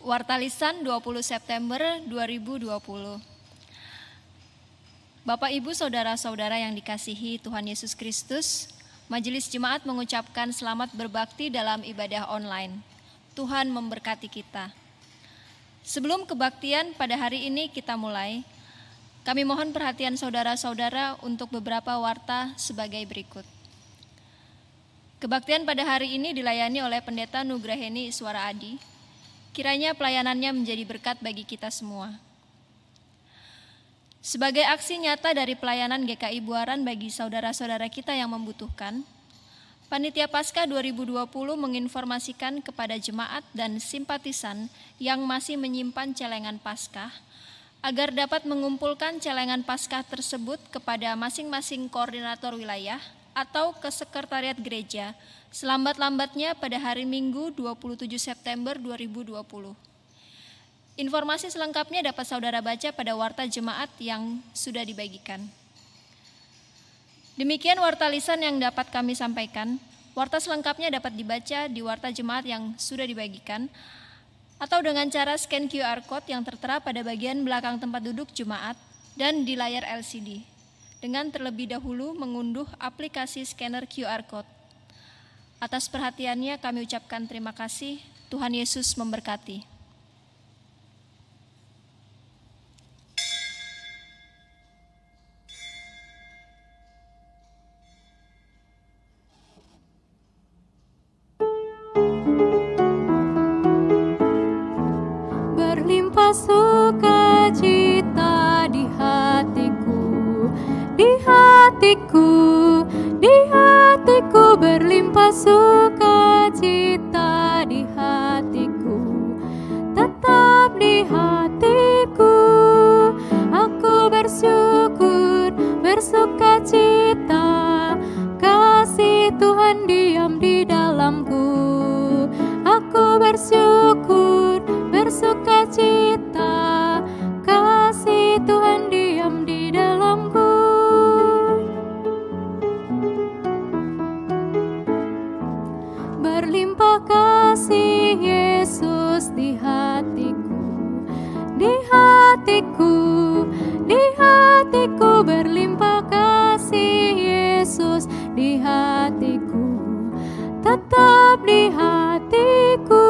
Warta Lisan 20 September 2020. Bapak, Ibu, Saudara-saudara yang dikasihi Tuhan Yesus Kristus, Majelis Jemaat mengucapkan selamat berbakti dalam ibadah online. Tuhan memberkati kita. Sebelum kebaktian pada hari ini kita mulai, kami mohon perhatian saudara-saudara untuk beberapa warta sebagai berikut. Kebaktian pada hari ini dilayani oleh Pendeta Nugraheni Iswara Adi. Kiranya pelayanannya menjadi berkat bagi kita semua. Sebagai aksi nyata dari pelayanan GKI Buaran bagi saudara-saudara kita yang membutuhkan, Panitia Paskah 2020 menginformasikan kepada jemaat dan simpatisan yang masih menyimpan celengan Paskah agar dapat mengumpulkan celengan Paskah tersebut kepada masing-masing koordinator wilayah atau ke sekretariat gereja selambat-lambatnya pada hari Minggu 27 September 2020. Informasi selengkapnya dapat saudara baca pada warta jemaat yang sudah dibagikan. Demikian warta lisan yang dapat kami sampaikan. Warta selengkapnya dapat dibaca di warta jemaat yang sudah dibagikan atau dengan cara scan QR Code yang tertera pada bagian belakang tempat duduk jemaat dan di layar LCD, dengan terlebih dahulu mengunduh aplikasi scanner QR Code. Atas perhatiannya kami ucapkan terima kasih. Tuhan Yesus memberkati. Berlimpah sukacita di hatiku, di hatiku, di hatiku, berlimpah sukacita di hatiku, tetap di hatiku. Aku bersyukur, bersukacita, kasih Tuhan diam di dalamku. Aku bersyukur, bersukacita, kasih Tuhan diam di dalamku. Berlimpah kasih Yesus di hatiku, di hatiku, di hatiku, berlimpah kasih Yesus di hatiku, tetap di hatiku.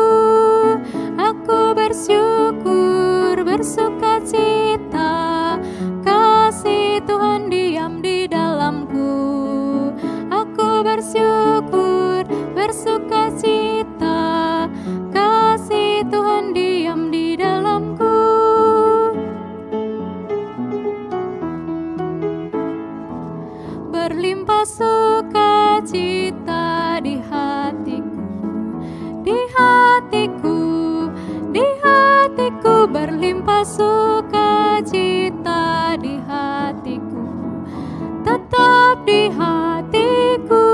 Aku bersyukur, bersukacita, kasih Tuhan diam di dalamku. Aku bersyukur, bersukacita, kasih Tuhan diam di dalamku. Berlimpah sukacita di hatiku, di hatiku, di hatiku, berlimpah sukacita di hatiku, tetap di hatiku.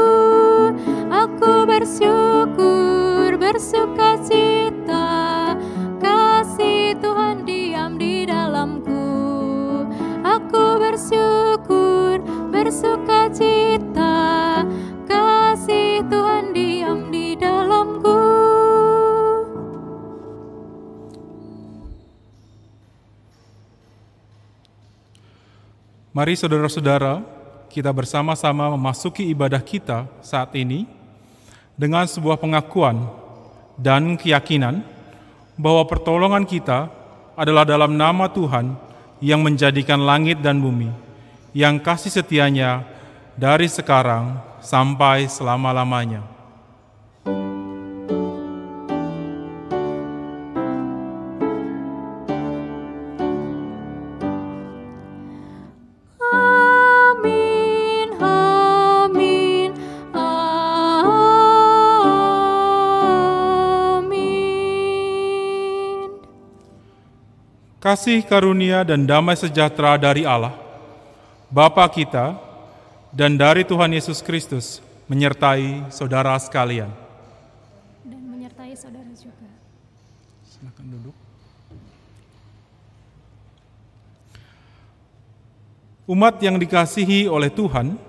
Aku bersyukur, bersukacita, kasih Tuhan diam di dalamku. Aku bersyukur, bersukacita, kasih Tuhan diam di dalamku. Mari saudara-saudara, kita bersama-sama memasuki ibadah kita saat ini dengan sebuah pengakuan dan keyakinan bahwa pertolongan kita adalah dalam nama Tuhan yang menjadikan langit dan bumi, yang kasih setianya dari sekarang sampai selama-lamanya. Kasih karunia dan damai sejahtera dari Allah, Bapa kita, dan dari Tuhan Yesus Kristus menyertai saudara sekalian. Dan menyertai saudara juga. Silakan duduk. Umat yang dikasihi oleh Tuhan,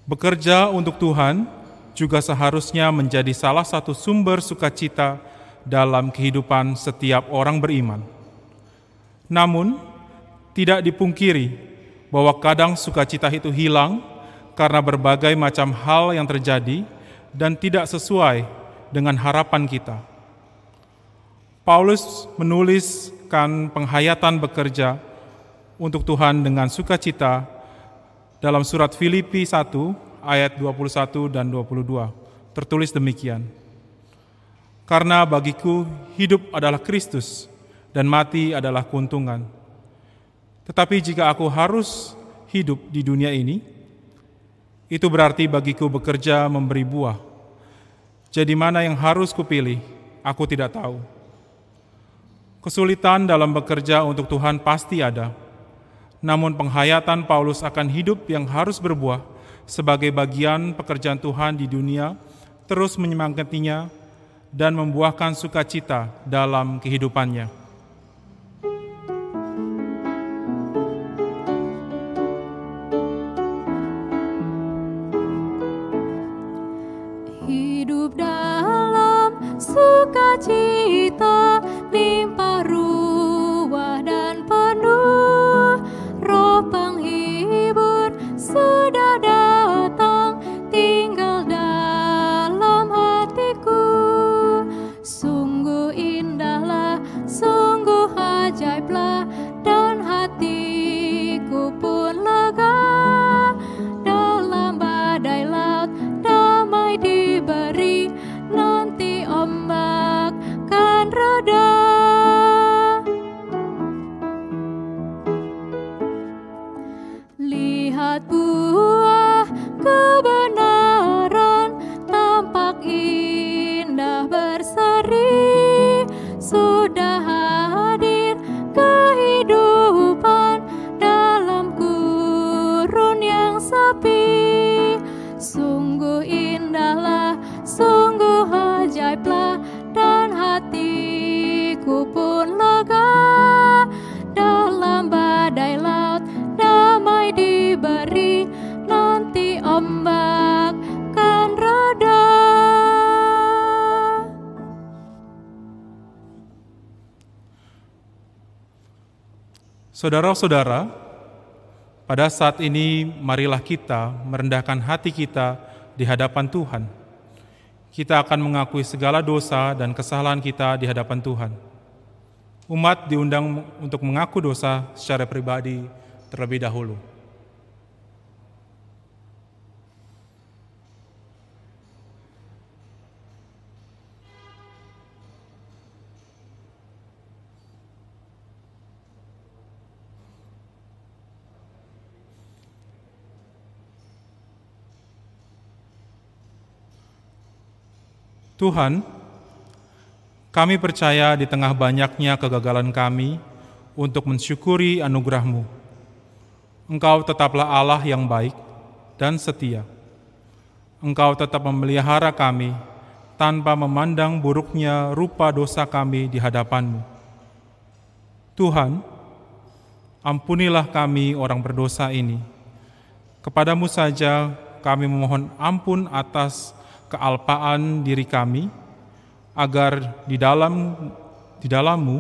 bekerja untuk Tuhan juga seharusnya menjadi salah satu sumber sukacita dalam kehidupan setiap orang beriman. Namun, tidak dipungkiri bahwa kadang sukacita itu hilang karena berbagai macam hal yang terjadi dan tidak sesuai dengan harapan kita. Paulus menuliskan penghayatan bekerja untuk Tuhan dengan sukacita dalam surat Filipi 1 ayat 21 dan 22. Tertulis demikian. Karena bagiku hidup adalah Kristus dan mati adalah keuntungan. Tetapi jika aku harus hidup di dunia ini, itu berarti bagiku bekerja memberi buah. Jadi mana yang harus kupilih, aku tidak tahu. Kesulitan dalam bekerja untuk Tuhan pasti ada. Namun penghayatan Paulus akan hidup yang harus berbuah sebagai bagian pekerjaan Tuhan di dunia terus menyemangatinya dan membuahkan sukacita dalam kehidupannya. Hidup dalam sukacita, limpah ruah dan penuh roh penghibur sudah datang tinggal dalam hatiku. Sungguh indahlah, sungguh ajaiblah, dan hatiku pun lega. Dalam badai laut damai diberi, nanti ombak kan reda. Lihat buah kebenaran tampak indah berseri, sudah hadir kehidupan dalam gurun yang sepi. Sungguh indahlah, sungguh ajaiblah, dan hatiku pun lega. Dalam badai laut damai diberi, nanti ombak kan reda. Saudara-saudara, pada saat ini marilah kita merendahkan hati kita di hadapan Tuhan. Kita akan mengakui segala dosa dan kesalahan kita di hadapan Tuhan. Umat diundang untuk mengaku dosa secara pribadi terlebih dahulu. Tuhan, kami percaya di tengah banyaknya kegagalan kami untuk mensyukuri anugerah-Mu. Engkau tetaplah Allah yang baik dan setia. Engkau tetap memelihara kami tanpa memandang buruknya rupa dosa kami di hadapan-Mu. Tuhan, ampunilah kami orang berdosa ini. Kepadamu saja kami memohon ampun atas kealpaan diri kami, agar di dalam-Mu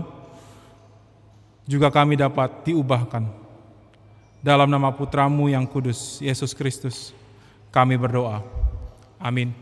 juga kami dapat diubahkan. Dalam nama Putra-Mu yang kudus, Yesus Kristus, kami berdoa. Amin.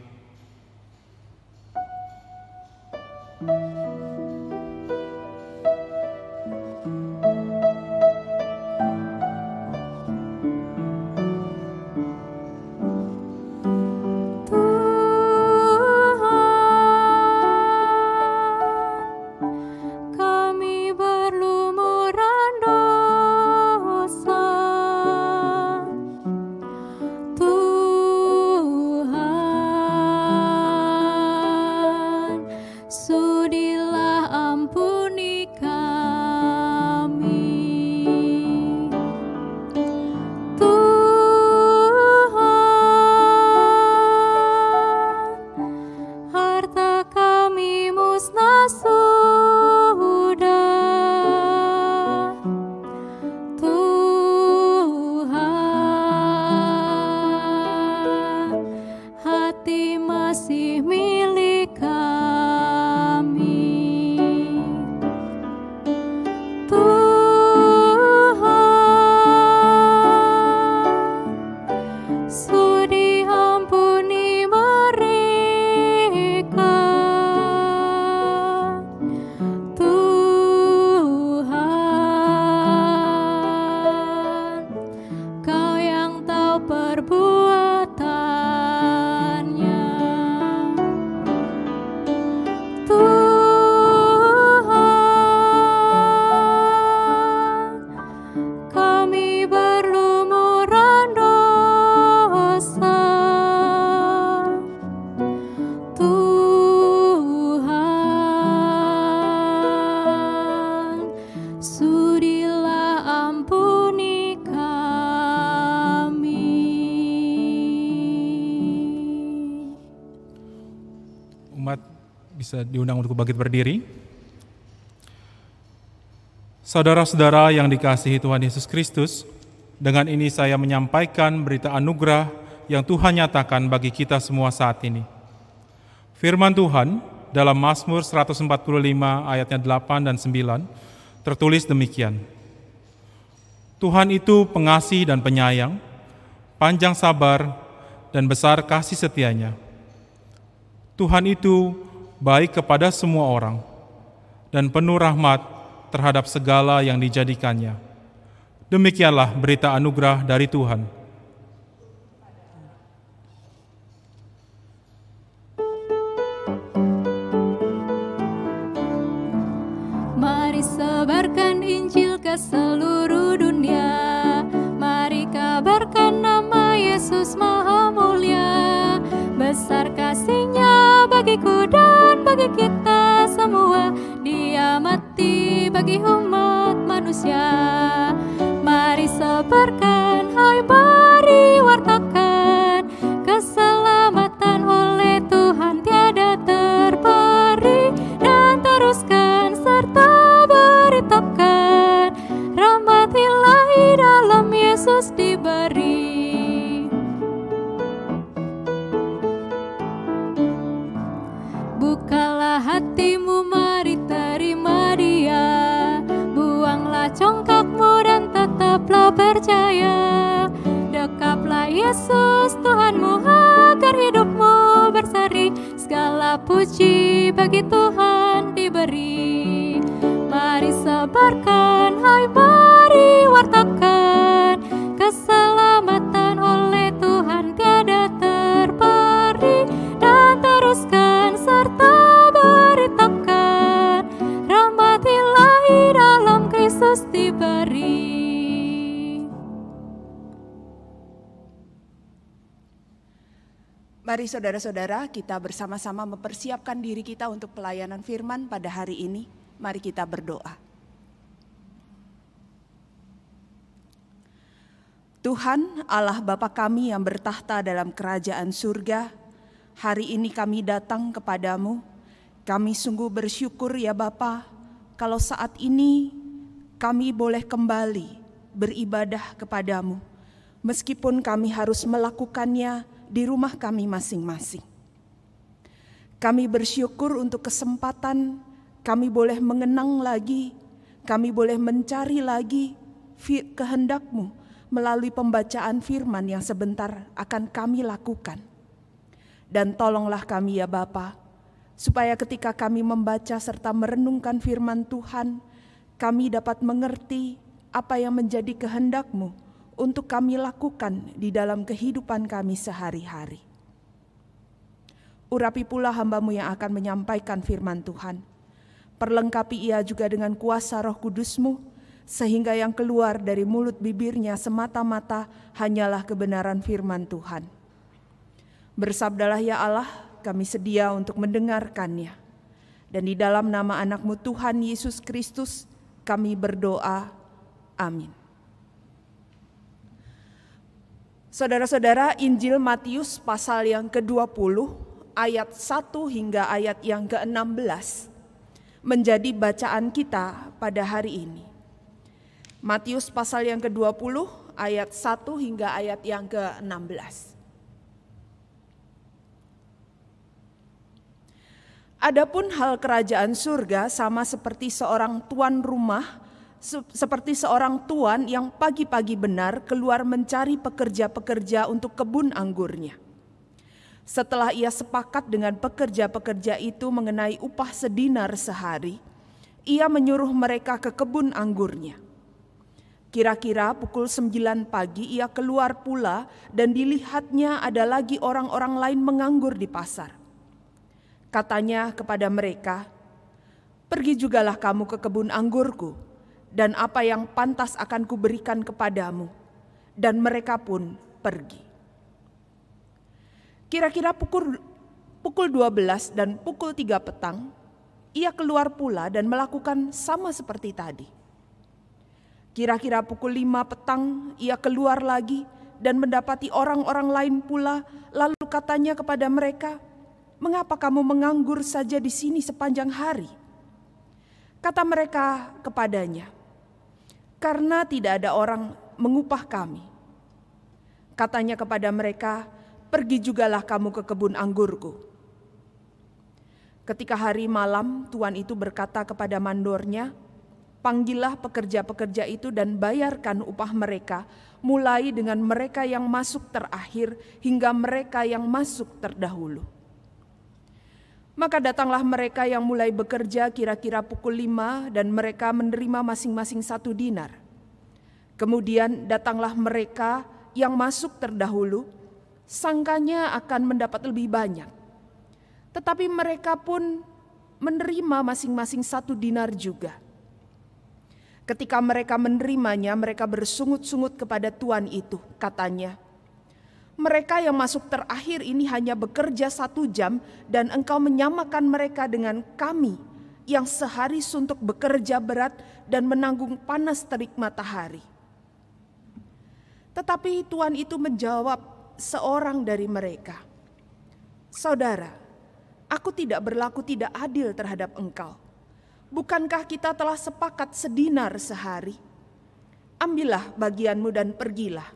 Hati masih milik kami. umat bisa diundang untuk bangkit berdiri. Saudara-saudara yang dikasihi Tuhan Yesus Kristus, dengan ini saya menyampaikan berita anugerah yang Tuhan nyatakan bagi kita semua saat ini. Firman Tuhan dalam Mazmur 145 ayatnya 8 dan 9 tertulis demikian. Tuhan itu pengasih dan penyayang, panjang sabar dan besar kasih setianya. Tuhan itu baik kepada semua orang dan penuh rahmat terhadap segala yang dijadikannya. Demikianlah berita anugerah dari Tuhan. Mari sebarkan Injil ke seluruh dunia. Mari kabarkan nama Yesus Maha Mulia. Besar kasih-Nya bagiku dan bagi kita semua. Dia mati bagi umat manusia. Mari sebarkan, hai mari wartakan. Keselamatan oleh Tuhan tiada terperi. Dan teruskan serta beritakan, rahmat ilahi dalam Yesus diberi. Bukalah hatimu, mari terima Dia. Buanglah congkakmu dan tetaplah percaya. Dekaplah Yesus Tuhanmu agar hidupmu berseri. Segala puji bagi Tuhan diberi. Mari sebarkan, hai mari wartakan. Keselamatan oleh Tuhan tiada terperi. Dan teruskan serta beritakan, rahmat ilahi dalam Kristus diberi. Mari saudara-saudara, kita bersama-sama mempersiapkan diri kita untuk pelayanan firman pada hari ini. Mari kita berdoa. Tuhan Allah Bapa kami yang bertahta dalam kerajaan surga, hari ini kami datang kepadamu. Kami sungguh bersyukur ya Bapa, kalau saat ini kami boleh kembali beribadah kepadamu, meskipun kami harus melakukannya di rumah kami masing-masing. Kami bersyukur untuk kesempatan kami boleh mengenang lagi, kami boleh mencari lagi kehendak-Mu melalui pembacaan firman yang sebentar akan kami lakukan. Dan tolonglah kami ya Bapa, supaya ketika kami membaca serta merenungkan firman Tuhan, kami dapat mengerti apa yang menjadi kehendak-Mu untuk kami lakukan di dalam kehidupan kami sehari-hari. Urapi pula hamba-Mu yang akan menyampaikan firman Tuhan. Perlengkapi ia juga dengan kuasa Roh Kudus-Mu, sehingga yang keluar dari mulut bibirnya semata-mata hanyalah kebenaran firman Tuhan. Bersabdalah ya Allah, kami sedia untuk mendengarkannya. Dan di dalam nama anak-Mu Tuhan Yesus Kristus, kami berdoa. Amin. Saudara-saudara, Injil Matius pasal yang ke-20, ayat 1 hingga ayat yang ke-16, menjadi bacaan kita pada hari ini. Matius pasal yang ke-20, ayat 1 hingga ayat yang ke-16. Adapun hal kerajaan surga sama seperti seorang tuan rumah, seperti seorang tuan yang pagi-pagi benar keluar mencari pekerja-pekerja untuk kebun anggurnya. Setelah ia sepakat dengan pekerja-pekerja itu mengenai upah sedinar sehari, ia menyuruh mereka ke kebun anggurnya. Kira-kira pukul 9 pagi ia keluar pula dan dilihatnya ada lagi orang-orang lain menganggur di pasar. Katanya kepada mereka, "Pergi jugalah kamu ke kebun anggurku, dan apa yang pantas akan kuberikan kepadamu." Dan mereka pun pergi. Kira-kira pukul 12 dan pukul 3 petang, ia keluar pula dan melakukan sama seperti tadi. Kira-kira pukul 5 petang, ia keluar lagi dan mendapati orang-orang lain pula, lalu katanya kepada mereka, mengapa kamu menganggur saja di sini sepanjang hari?" Kata mereka kepadanya, "Karena tidak ada orang mengupah kami." Katanya kepada mereka, "Pergi jugalah kamu ke kebun anggurku." Ketika hari malam, tuan itu berkata kepada mandornya, "Panggillah pekerja-pekerja itu dan bayarkan upah mereka, mulai dengan mereka yang masuk terakhir hingga mereka yang masuk terdahulu." Maka datanglah mereka yang mulai bekerja kira-kira pukul 5 dan mereka menerima masing-masing 1 dinar. Kemudian datanglah mereka yang masuk terdahulu, sangkanya akan mendapat lebih banyak. Tetapi mereka pun menerima masing-masing 1 dinar juga. Ketika mereka menerimanya, mereka bersungut-sungut kepada tuan itu. Katanya, "Mereka yang masuk terakhir ini hanya bekerja 1 jam dan engkau menyamakan mereka dengan kami yang sehari suntuk bekerja berat dan menanggung panas terik matahari." Tetapi tuan itu menjawab seorang dari mereka, "Saudara, aku tidak berlaku tidak adil terhadap engkau. Bukankah kita telah sepakat sedinar sehari? Ambillah bagianmu dan pergilah.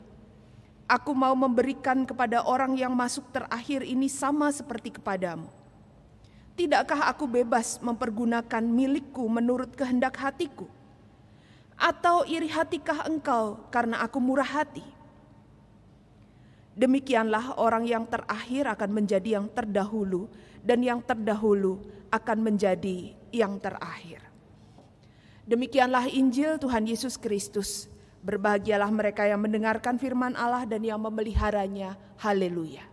Aku mau memberikan kepada orang yang masuk terakhir ini sama seperti kepadamu. Tidakkah aku bebas mempergunakan milikku menurut kehendak hatiku? Atau iri hatikah engkau karena aku murah hati?" Demikianlah orang yang terakhir akan menjadi yang terdahulu, dan yang terdahulu akan menjadi yang terakhir. Demikianlah Injil Tuhan Yesus Kristus. Berbahagialah mereka yang mendengarkan firman Allah dan yang memeliharanya. Haleluya.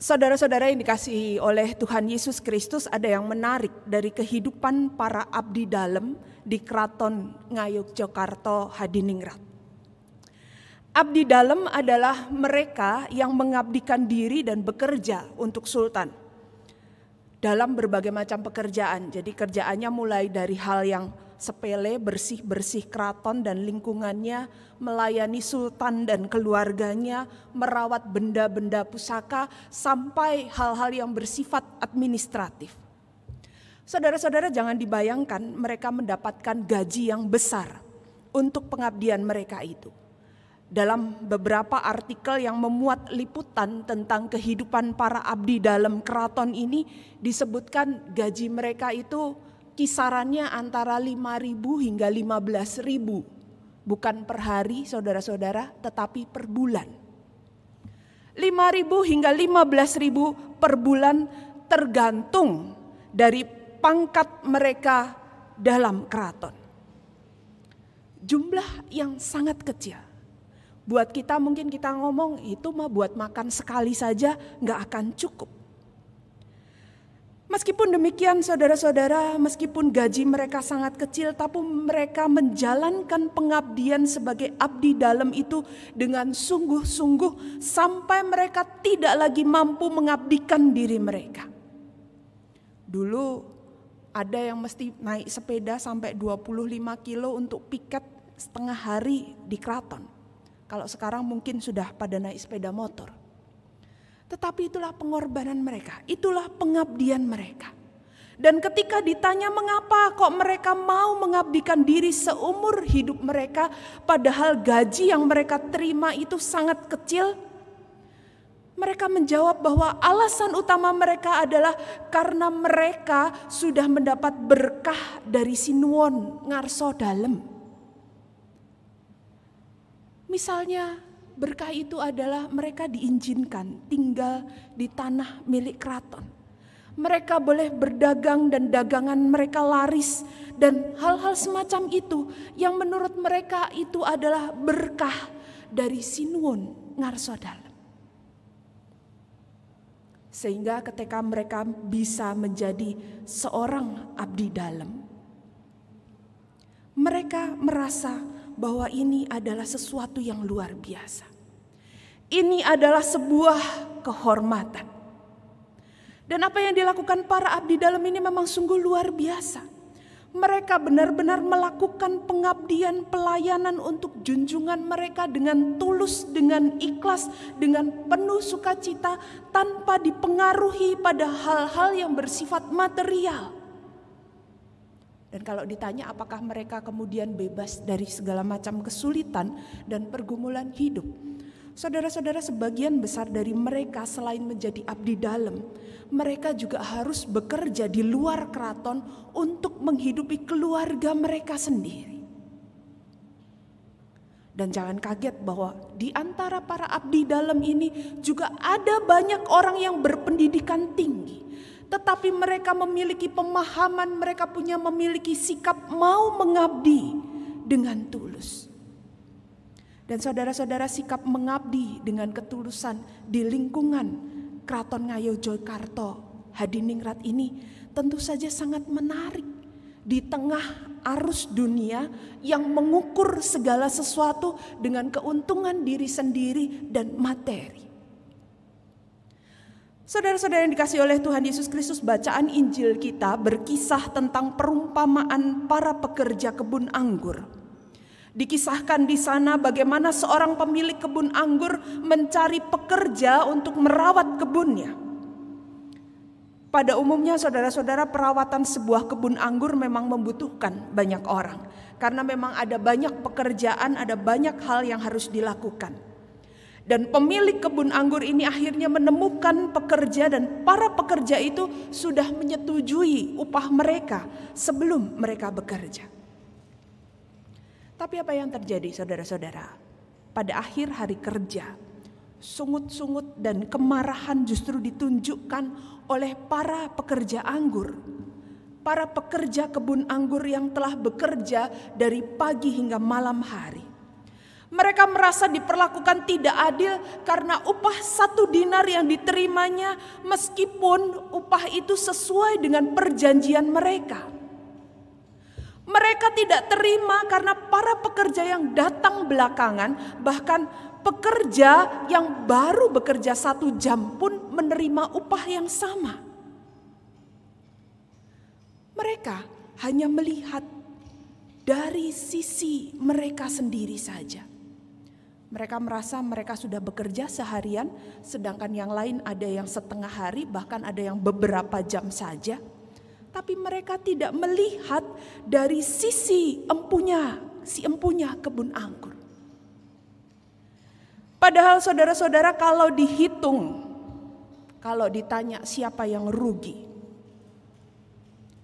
Saudara-saudara yang dikasihi oleh Tuhan Yesus Kristus, ada yang menarik dari kehidupan para abdi dalem di Kraton Ngayogyakarta Hadiningrat. Abdi dalem adalah mereka yang mengabdikan diri dan bekerja untuk sultan dalam berbagai macam pekerjaan. Jadi kerjaannya mulai dari hal yang sepele, bersih-bersih keraton dan lingkungannya, melayani sultan dan keluarganya, merawat benda-benda pusaka, sampai hal-hal yang bersifat administratif. Saudara-saudara, jangan dibayangkan mereka mendapatkan gaji yang besar untuk pengabdian mereka itu. Dalam beberapa artikel yang memuat liputan tentang kehidupan para abdi dalam keraton ini, disebutkan gaji mereka itu kisarannya antara 5.000 hingga 15.000. Bukan per hari saudara-saudara, tetapi per bulan. 5.000 hingga 15.000 per bulan, tergantung dari pangkat mereka dalam keraton. Jumlah yang sangat kecil. Buat kita mungkin kita ngomong itu mah buat makan sekali saja gak akan cukup. Meskipun demikian saudara-saudara, meskipun gaji mereka sangat kecil, tapi mereka menjalankan pengabdian sebagai abdi dalam itu dengan sungguh-sungguh sampai mereka tidak lagi mampu mengabdikan diri mereka. Dulu ada yang mesti naik sepeda sampai 25 kilo untuk piket setengah hari di keraton. Kalau sekarang mungkin sudah pada naik sepeda motor. Tetapi itulah pengorbanan mereka, itulah pengabdian mereka. Dan ketika ditanya mengapa kok mereka mau mengabdikan diri seumur hidup mereka, padahal gaji yang mereka terima itu sangat kecil, mereka menjawab bahwa alasan utama mereka adalah karena mereka sudah mendapat berkah dari Sinuwun Ngarsa Dalem. Misalnya, berkah itu adalah mereka diizinkan tinggal di tanah milik keraton. Mereka boleh berdagang dan dagangan mereka laris dan hal-hal semacam itu yang menurut mereka itu adalah berkah dari Sinuwun Ngarsa Dalem. Sehingga ketika mereka bisa menjadi seorang abdi dalam, mereka merasa bahwa ini adalah sesuatu yang luar biasa. Ini adalah sebuah kehormatan. Dan apa yang dilakukan para abdi dalam ini memang sungguh luar biasa. Mereka benar-benar melakukan pengabdian pelayanan untuk junjungan mereka dengan tulus, dengan ikhlas, dengan penuh sukacita, tanpa dipengaruhi pada hal-hal yang bersifat material. Dan kalau ditanya apakah mereka kemudian bebas dari segala macam kesulitan dan pergumulan hidup, saudara-saudara, sebagian besar dari mereka selain menjadi abdi dalam, mereka juga harus bekerja di luar keraton untuk menghidupi keluarga mereka sendiri. Dan jangan kaget bahwa di antara para abdi dalam ini juga ada banyak orang yang berpendidikan tinggi. Tetapi mereka memiliki pemahaman, mereka memiliki sikap mau mengabdi dengan tulus. Dan saudara-saudara, sikap mengabdi dengan ketulusan di lingkungan Keraton Ngayogyakarta Hadiningrat ini tentu saja sangat menarik di tengah arus dunia yang mengukur segala sesuatu dengan keuntungan diri sendiri dan materi. Saudara-saudara yang dikasihi oleh Tuhan Yesus Kristus, bacaan Injil kita berkisah tentang perumpamaan para pekerja kebun anggur. Dikisahkan di sana bagaimana seorang pemilik kebun anggur mencari pekerja untuk merawat kebunnya. Pada umumnya saudara-saudara, perawatan sebuah kebun anggur memang membutuhkan banyak orang. Karena memang ada banyak pekerjaan, ada banyak hal yang harus dilakukan. Dan pemilik kebun anggur ini akhirnya menemukan pekerja, dan para pekerja itu sudah menyetujui upah mereka sebelum mereka bekerja. Tapi apa yang terjadi saudara-saudara? Pada akhir hari kerja, sungut-sungut dan kemarahan justru ditunjukkan oleh para pekerja anggur. Para pekerja kebun anggur yang telah bekerja dari pagi hingga malam hari. Mereka merasa diperlakukan tidak adil karena upah 1 dinar yang diterimanya meskipun upah itu sesuai dengan perjanjian mereka. Mereka tidak terima karena para pekerja yang datang belakangan, bahkan pekerja yang baru bekerja 1 jam pun menerima upah yang sama. Mereka hanya melihat dari sisi mereka sendiri saja. Mereka merasa mereka sudah bekerja seharian, sedangkan yang lain ada yang setengah hari, bahkan ada yang beberapa jam saja. Tapi mereka tidak melihat dari sisi empunya kebun anggur. Padahal saudara-saudara, kalau dihitung, kalau ditanya siapa yang rugi,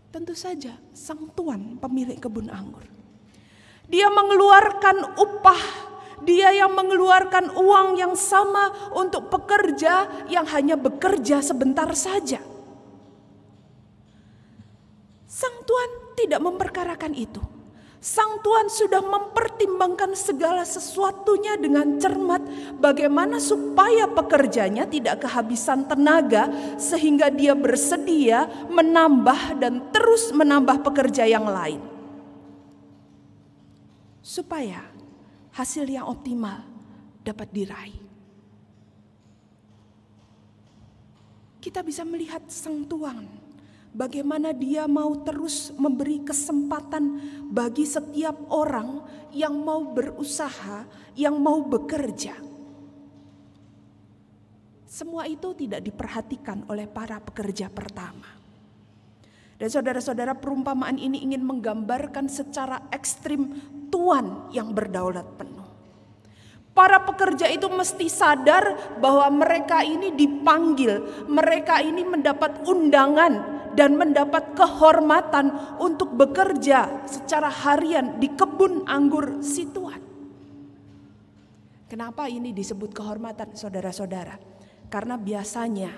tentu saja sang tuan pemilik kebun anggur. Dia mengeluarkan upah, dia yang mengeluarkan uang yang sama untuk pekerja yang hanya bekerja sebentar saja. Sang tuan tidak memperkarakan itu. Sang tuan sudah mempertimbangkan segala sesuatunya dengan cermat, bagaimana supaya pekerjanya tidak kehabisan tenaga sehingga dia bersedia menambah dan terus menambah pekerja yang lain. Supaya hasil yang optimal dapat diraih. Kita bisa melihat sang tuan, bagaimana dia mau terus memberi kesempatan bagi setiap orang yang mau berusaha, yang mau bekerja. Semua itu tidak diperhatikan oleh para pekerja pertama. Dan saudara-saudara, perumpamaan ini ingin menggambarkan secara ekstrim tuan yang berdaulat penuh. Para pekerja itu mesti sadar bahwa mereka ini dipanggil, mereka ini mendapat undangan dan mendapat kehormatan untuk bekerja secara harian di kebun anggur si tuan. Kenapa ini disebut kehormatan, saudara-saudara? Karena biasanya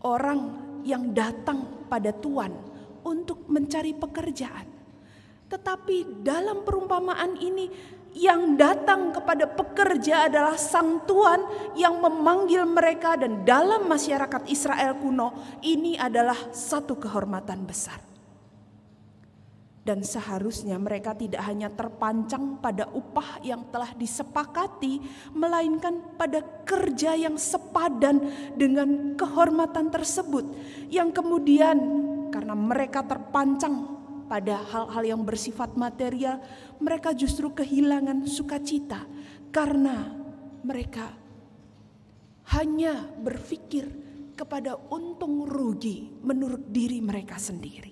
orang yang datang pada tuan untuk mencari pekerjaan. Tetapi dalam perumpamaan ini Yang datang kepada pekerja adalah sang tuan yang memanggil mereka, dan dalam masyarakat Israel kuno ini adalah satu kehormatan besar. Dan seharusnya mereka tidak hanya terpancang pada upah yang telah disepakati, melainkan pada kerja yang sepadan dengan kehormatan tersebut, yang kemudian karena mereka terpancang pada hal-hal yang bersifat material, mereka justru kehilangan sukacita karena mereka hanya berpikir kepada untung rugi menurut diri mereka sendiri.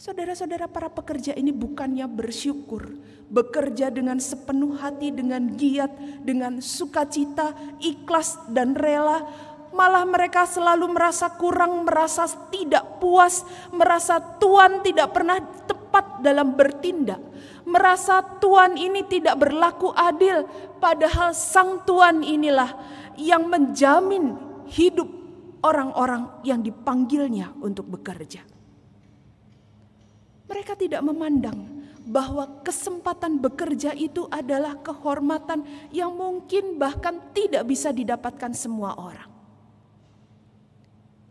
Saudara-saudara, para pekerja ini bukannya bersyukur, bekerja dengan sepenuh hati, dengan giat, dengan sukacita, ikhlas dan rela. Malah mereka selalu merasa kurang, merasa tidak puas, merasa Tuhan tidak pernah tepat dalam bertindak. Merasa Tuhan ini tidak berlaku adil, padahal sang Tuhan inilah yang menjamin hidup orang-orang yang dipanggilnya untuk bekerja. Mereka tidak memandang bahwa kesempatan bekerja itu adalah kehormatan yang mungkin bahkan tidak bisa didapatkan semua orang.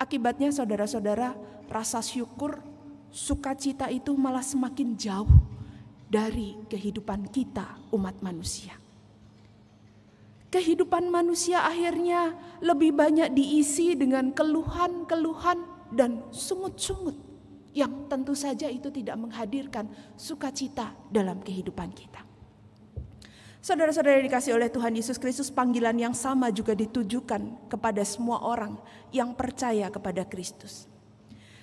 Akibatnya saudara-saudara, rasa syukur, sukacita itu malah semakin jauh dari kehidupan kita umat manusia. Kehidupan manusia akhirnya lebih banyak diisi dengan keluhan-keluhan dan sungut-sungut, yang tentu saja itu tidak menghadirkan sukacita dalam kehidupan kita. Saudara-saudara yang dikasihi oleh Tuhan Yesus Kristus, panggilan yang sama juga ditujukan kepada semua orang yang percaya kepada Kristus.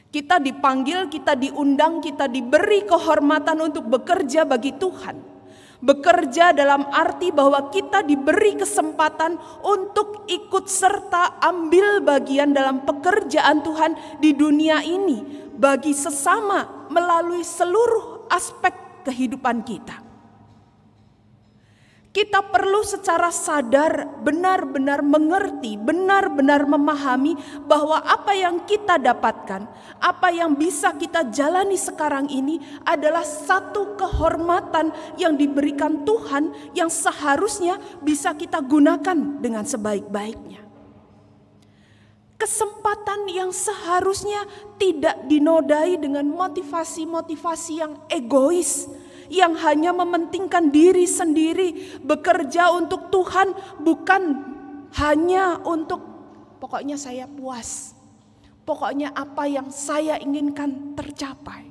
Kita dipanggil, kita diundang, kita diberi kehormatan untuk bekerja bagi Tuhan. Bekerja dalam arti bahwa kita diberi kesempatan untuk ikut serta ambil bagian dalam pekerjaan Tuhan di dunia ini bagi sesama melalui seluruh aspek kehidupan kita. Kita perlu secara sadar benar-benar mengerti, benar-benar memahami bahwa apa yang kita dapatkan, apa yang bisa kita jalani sekarang ini adalah satu kehormatan yang diberikan Tuhan yang seharusnya bisa kita gunakan dengan sebaik-baiknya. Kesempatan yang seharusnya tidak dinodai dengan motivasi-motivasi yang egois, yang hanya mementingkan diri sendiri, bekerja untuk Tuhan bukan hanya untuk pokoknya saya puas, pokoknya apa yang saya inginkan tercapai.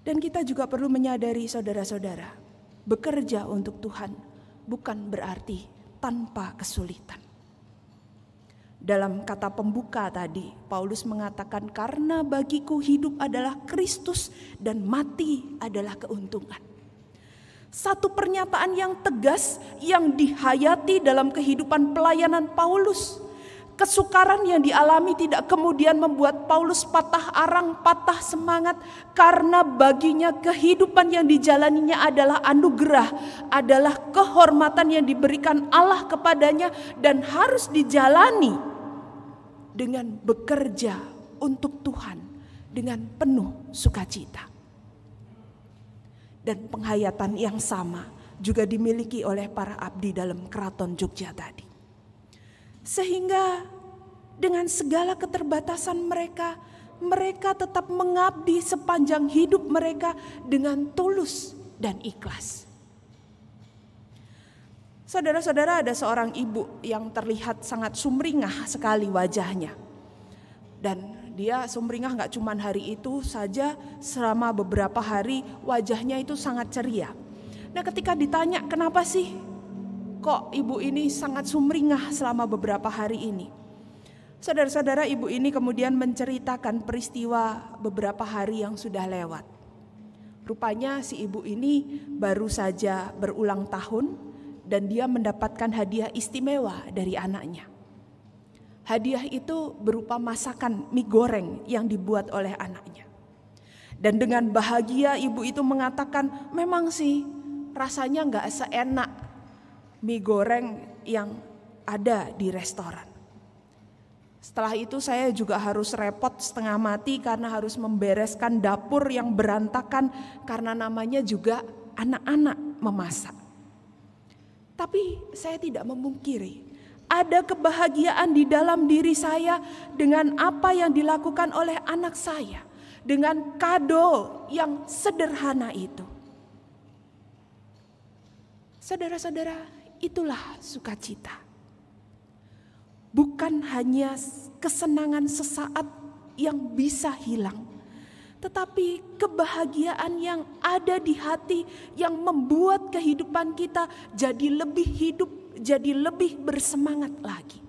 Dan kita juga perlu menyadari saudara-saudara, bekerja untuk Tuhan bukan berarti tanpa kesulitan. Dalam kata pembuka tadi, Paulus mengatakan, karena bagiku hidup adalah Kristus dan mati adalah keuntungan. Satu pernyataan yang tegas yang dihayati dalam kehidupan pelayanan Paulus. Kesukaran yang dialami tidak kemudian membuat Paulus patah arang, patah semangat, karena baginya kehidupan yang dijalaninya adalah anugerah, adalah kehormatan yang diberikan Allah kepadanya dan harus dijalani dengan bekerja untuk Tuhan dengan penuh sukacita. Dan penghayatan yang sama juga dimiliki oleh para abdi dalam keraton Jogja tadi. Sehingga dengan segala keterbatasan mereka, mereka tetap mengabdi sepanjang hidup mereka dengan tulus dan ikhlas. Saudara-saudara, ada seorang ibu yang terlihat sangat sumringah sekali wajahnya. Dan dia sumringah gak cuma hari itu saja, selama beberapa hari wajahnya itu sangat ceria. Nah, ketika ditanya kenapa sih kok ibu ini sangat sumringah selama beberapa hari ini? Saudara-saudara, ibu ini kemudian menceritakan peristiwa beberapa hari yang sudah lewat. Rupanya si ibu ini baru saja berulang tahun dan dia mendapatkan hadiah istimewa dari anaknya. Hadiah itu berupa masakan mie goreng yang dibuat oleh anaknya. Dan dengan bahagia ibu itu mengatakan, memang sih rasanya gak seenak mie goreng yang ada di restoran. Setelah itu saya juga harus repot setengah mati karena harus membereskan dapur yang berantakan karena namanya juga anak-anak memasak. Tapi saya tidak memungkiri, ada kebahagiaan di dalam diri saya dengan apa yang dilakukan oleh anak saya, dengan kado yang sederhana itu. Saudara-saudara, itulah sukacita. Bukan hanya kesenangan sesaat yang bisa hilang, tetapi kebahagiaan yang ada di hati yang membuat kehidupan kita jadi lebih hidup, jadi lebih bersemangat lagi.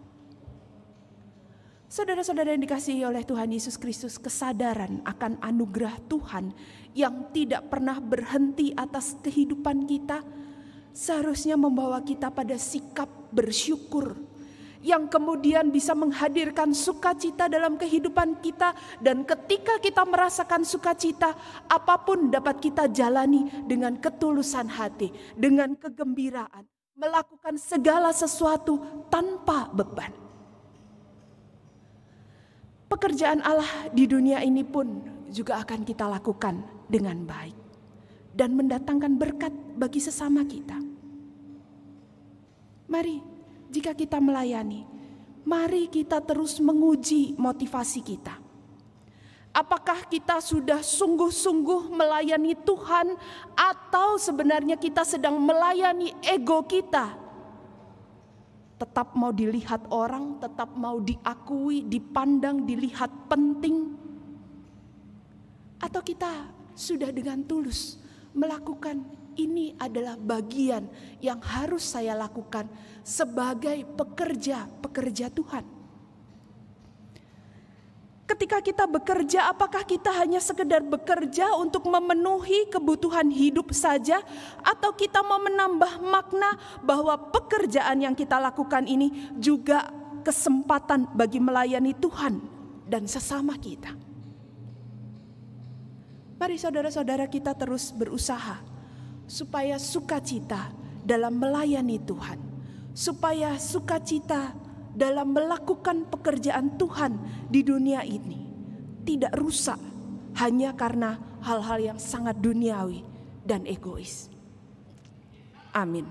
Saudara-saudara yang dikasihi oleh Tuhan Yesus Kristus, kesadaran akan anugerah Tuhan yang tidak pernah berhenti atas kehidupan kita seharusnya membawa kita pada sikap bersyukur yang kemudian bisa menghadirkan sukacita dalam kehidupan kita. Dan ketika kita merasakan sukacita, apapun dapat kita jalani dengan ketulusan hati, dengan kegembiraan, melakukan segala sesuatu tanpa beban. Pekerjaan Allah di dunia ini pun juga akan kita lakukan dengan baik dan mendatangkan berkat bagi sesama kita. Mari, jika kita melayani, mari kita terus menguji motivasi kita. Apakah kita sudah sungguh-sungguh melayani Tuhan atau sebenarnya kita sedang melayani ego kita? Tetap mau dilihat orang, tetap mau diakui, dipandang, dilihat penting. Atau kita sudah dengan tulus melakukan ini adalah bagian yang harus saya lakukan sebagai pekerja Tuhan. Ketika kita bekerja, apakah kita hanya sekedar bekerja untuk memenuhi kebutuhan hidup saja, atau kita mau menambah makna bahwa pekerjaan yang kita lakukan ini juga kesempatan bagi melayani Tuhan dan sesama kita? Mari saudara-saudara kita terus berusaha supaya sukacita dalam melayani Tuhan, supaya sukacita dalam melakukan pekerjaan Tuhan di dunia ini tidak rusak hanya karena hal-hal yang sangat duniawi dan egois. Amin.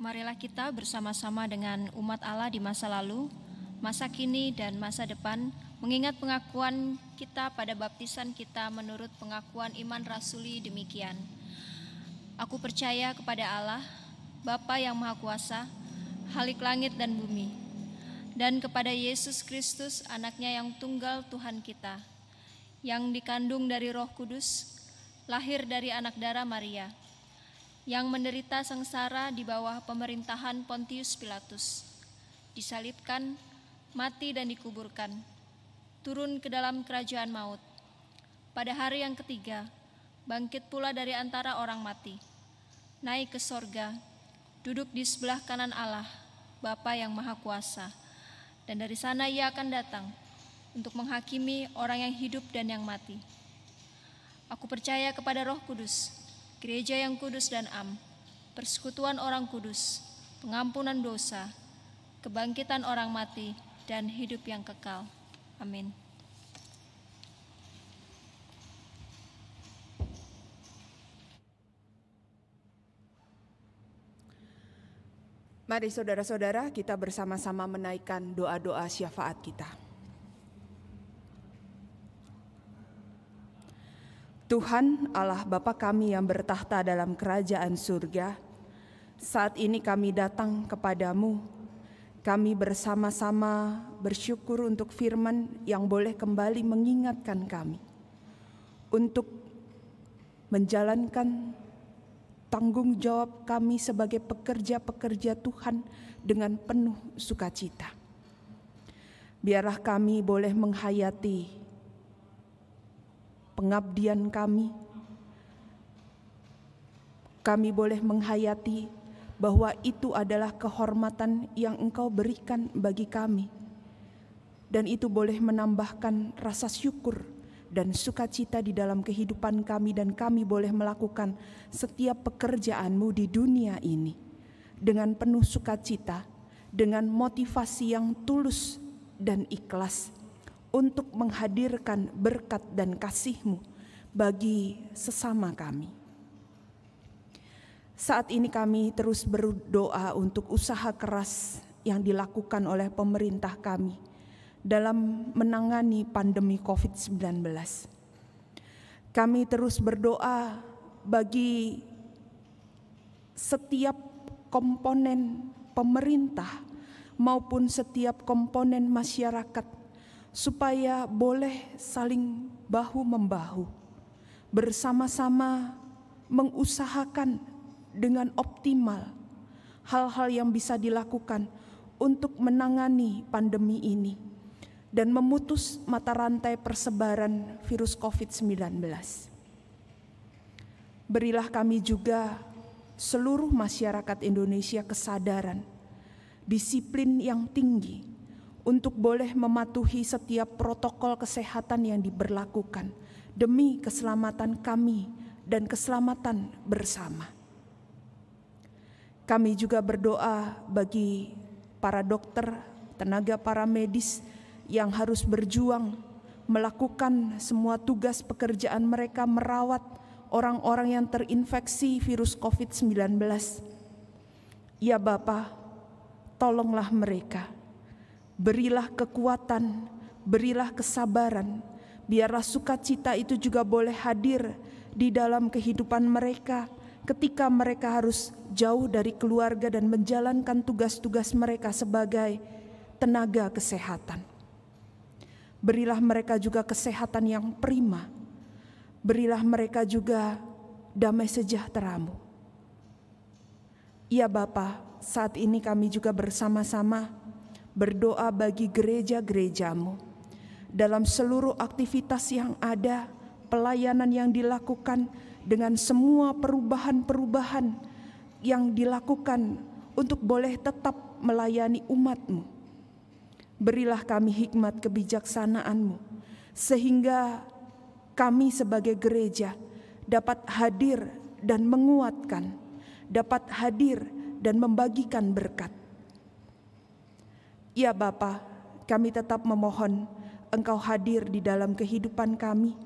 Marilah kita bersama-sama dengan umat Allah di masa lalu, masa kini, dan masa depan, mengingat pengakuan kita pada baptisan kita menurut pengakuan iman rasuli demikian. Aku percaya kepada Allah, Bapa yang Maha Kuasa, Khalik langit dan bumi, dan kepada Yesus Kristus, anaknya yang tunggal Tuhan kita, yang dikandung dari Roh Kudus, lahir dari anak darah Maria, yang menderita sengsara di bawah pemerintahan Pontius Pilatus, disalibkan, mati dan dikuburkan, turun ke dalam kerajaan maut. Pada hari yang ketiga, bangkit pula dari antara orang mati, naik ke sorga, duduk di sebelah kanan Allah, Bapa yang Maha Kuasa, dan dari sana Ia akan datang untuk menghakimi orang yang hidup dan yang mati. Aku percaya kepada Roh Kudus, Gereja yang kudus dan am, persekutuan orang kudus, pengampunan dosa, kebangkitan orang mati, dan hidup yang kekal. Amin. Mari saudara-saudara, kita bersama-sama menaikkan doa-doa syafaat kita. Tuhan Allah Bapa kami yang bertahta dalam kerajaan surga, saat ini kami datang kepadamu. Kami bersama-sama bersyukur untuk firman yang boleh kembali mengingatkan kami untuk menjalankan tanggung jawab kami sebagai pekerja-pekerja Tuhan dengan penuh sukacita. Biarlah kami boleh menghayati pengabdian kami. Kami boleh menghayati bahwa itu adalah kehormatan yang Engkau berikan bagi kami. Dan itu boleh menambahkan rasa syukur dan sukacita di dalam kehidupan kami, dan kami boleh melakukan setiap pekerjaan-Mu di dunia ini dengan penuh sukacita, dengan motivasi yang tulus dan ikhlas, untuk menghadirkan berkat dan kasih-Mu bagi sesama kami. Saat ini kami terus berdoa untuk usaha keras yang dilakukan oleh pemerintah kami dalam menangani pandemi COVID-19. Kami terus berdoa bagi setiap komponen pemerintah maupun setiap komponen masyarakat, supaya boleh saling bahu-membahu, bersama-sama mengusahakan dengan optimal hal-hal yang bisa dilakukan untuk menangani pandemi ini dan memutus mata rantai persebaran virus COVID-19. Berilah kami juga seluruh masyarakat Indonesia kesadaran, disiplin yang tinggi, untuk boleh mematuhi setiap protokol kesehatan yang diberlakukan demi keselamatan kami dan keselamatan bersama. Kami juga berdoa bagi para dokter, tenaga paramedis yang harus berjuang melakukan semua tugas pekerjaan mereka merawat orang-orang yang terinfeksi virus COVID-19. Ya Bapa, tolonglah mereka. Berilah kekuatan, berilah kesabaran, biarlah sukacita itu juga boleh hadir di dalam kehidupan mereka ketika mereka harus jauh dari keluarga dan menjalankan tugas-tugas mereka sebagai tenaga kesehatan. Berilah mereka juga kesehatan yang prima, berilah mereka juga damai sejahtera-Mu. Ya Bapa, saat ini kami juga bersama-sama berdoa bagi gereja-gereja-Mu dalam seluruh aktivitas yang ada, pelayanan yang dilakukan, dengan semua perubahan-perubahan yang dilakukan untuk boleh tetap melayani umat-Mu. Berilah kami hikmat kebijaksanaan-Mu, sehingga kami sebagai gereja dapat hadir dan menguatkan, dapat hadir dan membagikan berkat. Ya Bapa, kami tetap memohon Engkau hadir di dalam kehidupan kami,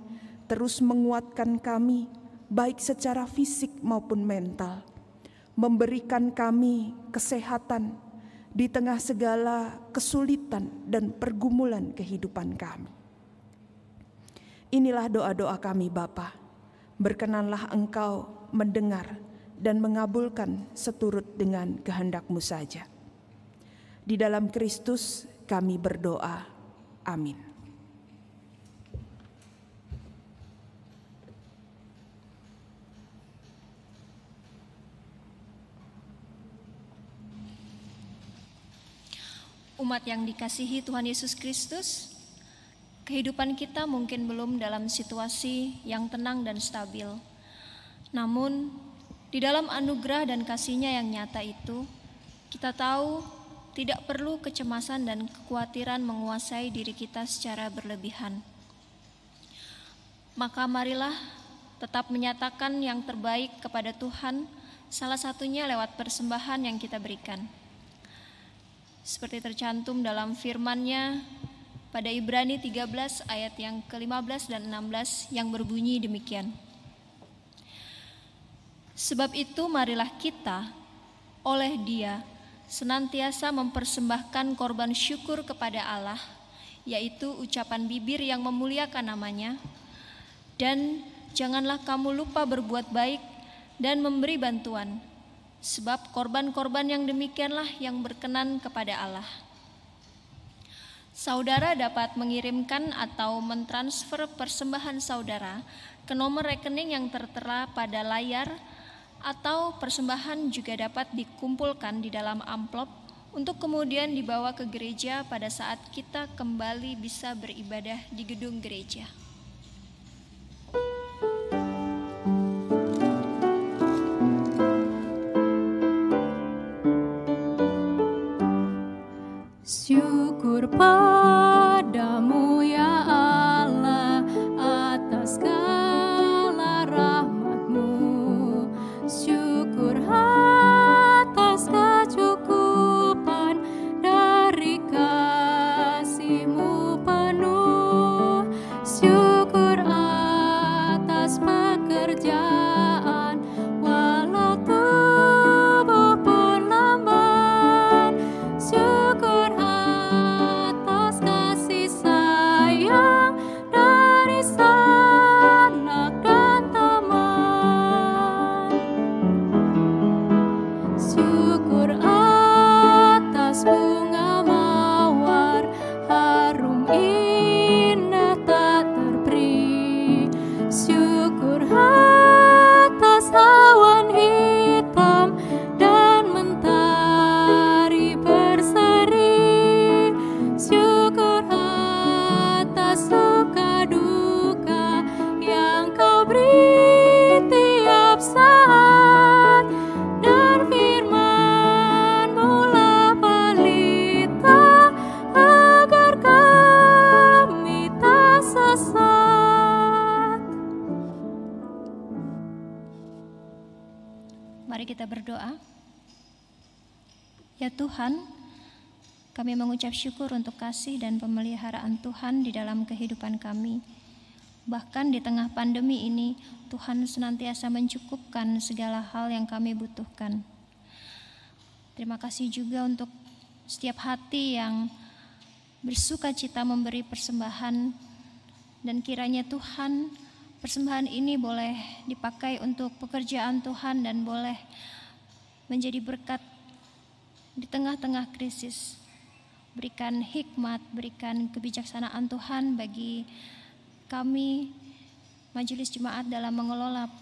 terus menguatkan kami baik secara fisik maupun mental, memberikan kami kesehatan di tengah segala kesulitan dan pergumulan kehidupan kami. Inilah doa-doa kami Bapa. Berkenanlah Engkau mendengar dan mengabulkan seturut dengan kehendak-Mu saja. Di dalam Kristus kami berdoa. Amin. Umat yang dikasihi Tuhan Yesus Kristus, kehidupan kita mungkin belum dalam situasi yang tenang dan stabil. Namun, di dalam anugerah dan kasih-Nya yang nyata itu, kita tahu tidak perlu kecemasan dan kekhawatiran menguasai diri kita secara berlebihan. Maka marilah tetap menyatakan yang terbaik kepada Tuhan, salah satunya lewat persembahan yang kita berikan. Seperti tercantum dalam firman-Nya pada Ibrani 13 ayat yang ke-15 dan 16 yang berbunyi demikian. Sebab itu marilah kita oleh Dia senantiasa mempersembahkan korban syukur kepada Allah, yaitu ucapan bibir yang memuliakan nama-Nya, dan janganlah kamu lupa berbuat baik dan memberi bantuan, sebab korban-korban yang demikianlah yang berkenan kepada Allah. Saudara dapat mengirimkan atau mentransfer persembahan saudara ke nomor rekening yang tertera pada layar, atau persembahan juga dapat dikumpulkan di dalam amplop untuk kemudian dibawa ke gereja pada saat kita kembali bisa beribadah di gedung gereja. Syukur padamu ya Allah atas segala rahmat-Mu. Syukur atas kecukupan dari kasih-Mu penuh. Syukur atas pekerjaan walau tubuh pun lamban. Syukur atas kasih sayang dari sanak dan teman. Syukur atas bunga mawar harum indah tak terperi. Syukur atas awan hitam dan mentari berseri. Syukur atas suka duka yang Kau beri tiap saat, dan firman-Mu lah pelita agar kami tak sesat. Mari kita berdoa. Ya Tuhan, kami mengucap syukur untuk kasih dan pemeliharaan Tuhan di dalam kehidupan kami. Bahkan di tengah pandemi ini, Tuhan senantiasa mencukupkan segala hal yang kami butuhkan. Terima kasih juga untuk setiap hati yang bersuka cita memberi persembahan, dan kiranya Tuhan, persembahan ini boleh dipakai untuk pekerjaan Tuhan dan boleh menjadi berkat di tengah-tengah krisis. Berikan hikmat, berikan kebijaksanaan Tuhan bagi kami majelis jemaat dalam mengelola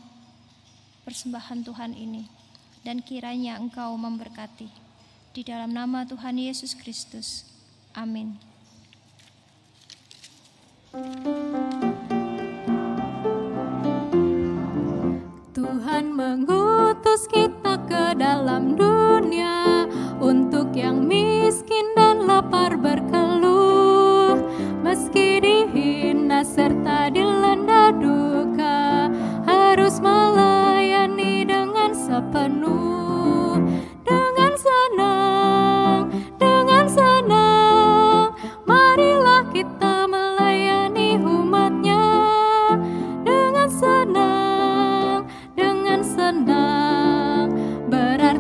persembahan Tuhan ini. Dan kiranya Engkau memberkati. Di dalam nama Tuhan Yesus Kristus. Amin. Tuhan mengutus kita ke dalam dunia untuk yang miskin dan lapar berkeluh. Meski dihina serta dilanda duka, harus melayani dengan sepenuh. Dengan senang, marilah kita melayani umat-Nya. Dengan senang, berarti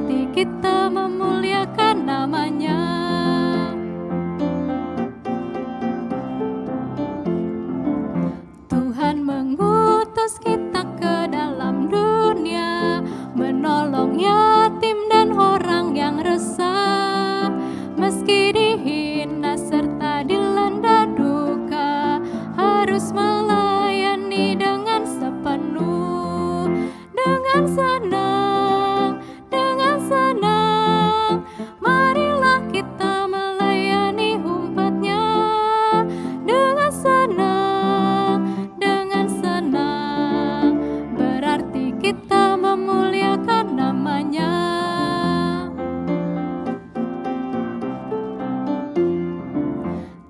menolong yatim dan orang yang resah, meski dihina serta dilanda duka, harus melayani dengan sepenuh, dengan senang, marilah kita melayani umat-Nya dengan senang, berarti kita memuliakan nama-Nya.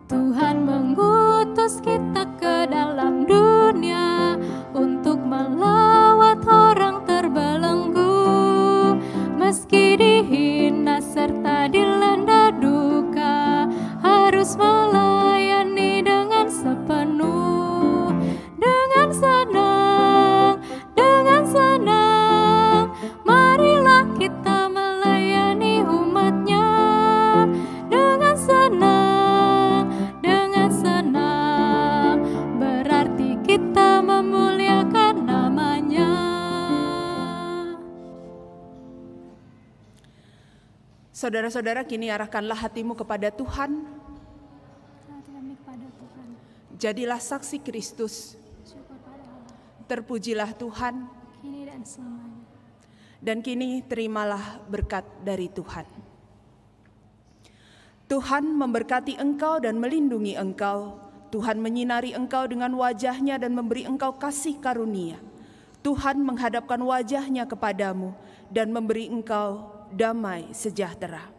Tuhan mengutus kita ke dalam dunia untuk melawat orang terbelenggu, meski dihina serta dilanda duka, harus melayani dengan sepenuh, dengan senang, marilah kita melayani umat-Nya dengan senang, berarti kita memuliakan nama-Nya. Saudara-saudara, kini arahkanlah hatimu kepada Tuhan. Jadilah saksi Kristus. Terpujilah Tuhan. Kini dan selamanya. Dan kini terimalah berkat dari Tuhan. Tuhan memberkati engkau dan melindungi engkau. Tuhan menyinari engkau dengan wajah-Nya dan memberi engkau kasih karunia. Tuhan menghadapkan wajah-Nya kepadamu dan memberi engkau damai sejahtera.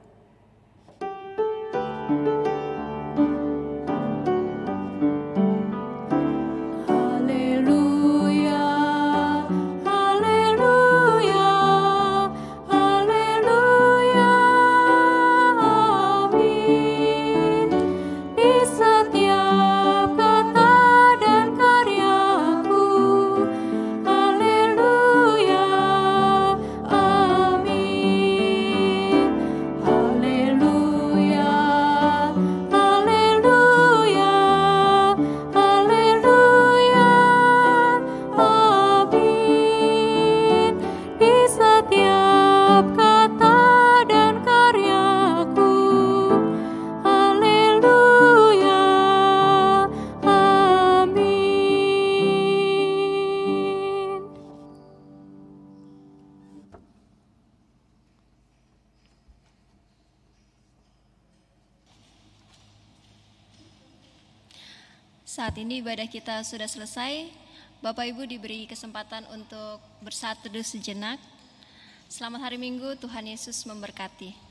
Saat ini ibadah kita sudah selesai. Bapak Ibu diberi kesempatan untuk bersatu sejenak. Selamat hari Minggu, Tuhan Yesus memberkati.